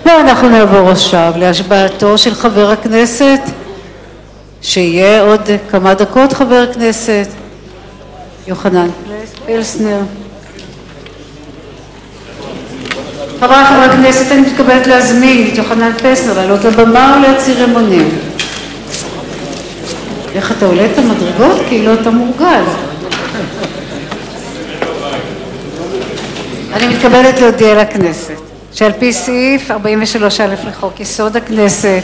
ואנחנו נעבור עכשיו להשבעתו של חבר הכנסת, שיהיה עוד כמה דקות, חבר הכנסת יוחנן פלסנר. חברי חברי הכנסת, אני מתכבדת להזמין את יוחנן פלסנר לעלות לבמה ולהצהיר אמונים. איך אתה עולה את המדרגות? כאילו אתה מורגל. אני מתכבדת להודיע לכנסת שעל פי סעיף 43א לחוק יסוד הכנסת,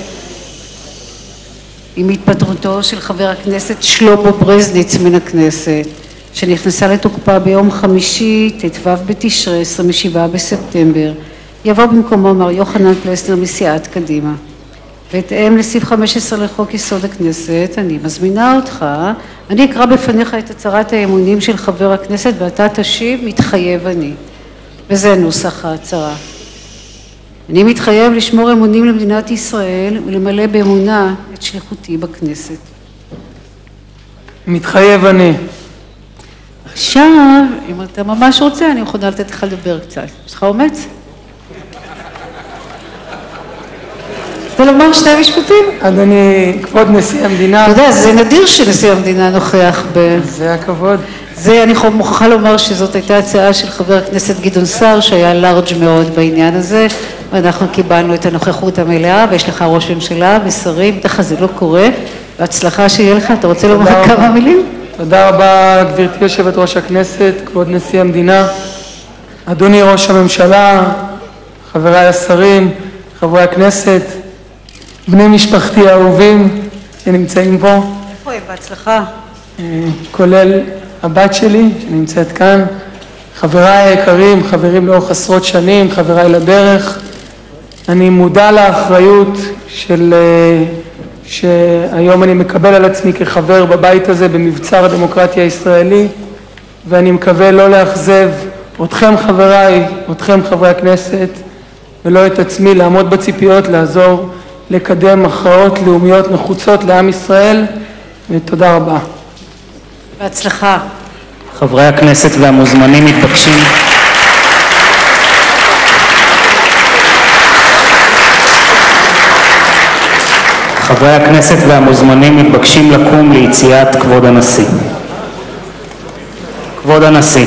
עם התפטרותו של חבר הכנסת שלמה ברזניץ מן הכנסת, שנכנסה לתוקפה ביום חמישי ט"ו בתשרי 27 בספטמבר, יבוא במקומו מר יוחנן פלסנר מסיעת קדימה. בהתאם לסעיף 15 לחוק יסוד הכנסת, אני מזמינה אותך, אני אקרא בפניך את הצהרת האמונים של חבר הכנסת ואתה תשיב מתחייב אני. וזה נוסח ההצהרה. אני מתחייב לשמור אמונים למדינת ישראל ולמלא באמונה את שליחותי בכנסת. מתחייב אני. עכשיו, אם אתה ממש רוצה, אני יכולה לתת לך לדבר קצת. יש לך אומץ? אתה לומר שתי משפטים? אדוני, כבוד נשיא המדינה. אתה יודע, זה נדיר שנשיא המדינה נוכח זה הכבוד. אני מוכרחה לומר שזאת הייתה הצעה של חבר הכנסת גדעון סער, שהיה לארג' מאוד בעניין הזה, ואנחנו קיבלנו את הנוכחות המלאה, ויש לך ראש ממשלה ושרים, בטח זה לא קורה, והצלחה שיהיה לך. אתה רוצה לומר כמה מילים? תודה רבה, גברתי יושבת ראש הכנסת, כבוד נשיא המדינה, אדוני ראש הממשלה, חבריי השרים, חברי הכנסת, בני משפחתי האהובים שנמצאים פה. איפה הם? בהצלחה. כולל הבת שלי שנמצאת כאן, חבריי היקרים, חברים לאורך עשרות שנים, חבריי לדרך. אני מודע לאחריות שהיום אני מקבל על עצמי כחבר בבית הזה במבצר הדמוקרטיה הישראלי, ואני מקווה לא לאכזב אתכם חבריי, אתכם חברי הכנסת, ולא את עצמי, לעמוד בציפיות, לעזור לקדם הכרעות לאומיות נחוצות לעם ישראל, ותודה רבה. בהצלחה. חברי הכנסת והמוזמנים מתבקשים חברי הכנסת והמוזמנים מתבקשים לקום ליציאת כבוד הנשיא. כבוד הנשיא.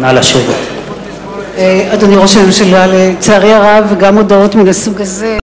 נא לשבת. אדוני ראש הממשלה, לצערי הרב גם הודעות מן הסוג הזה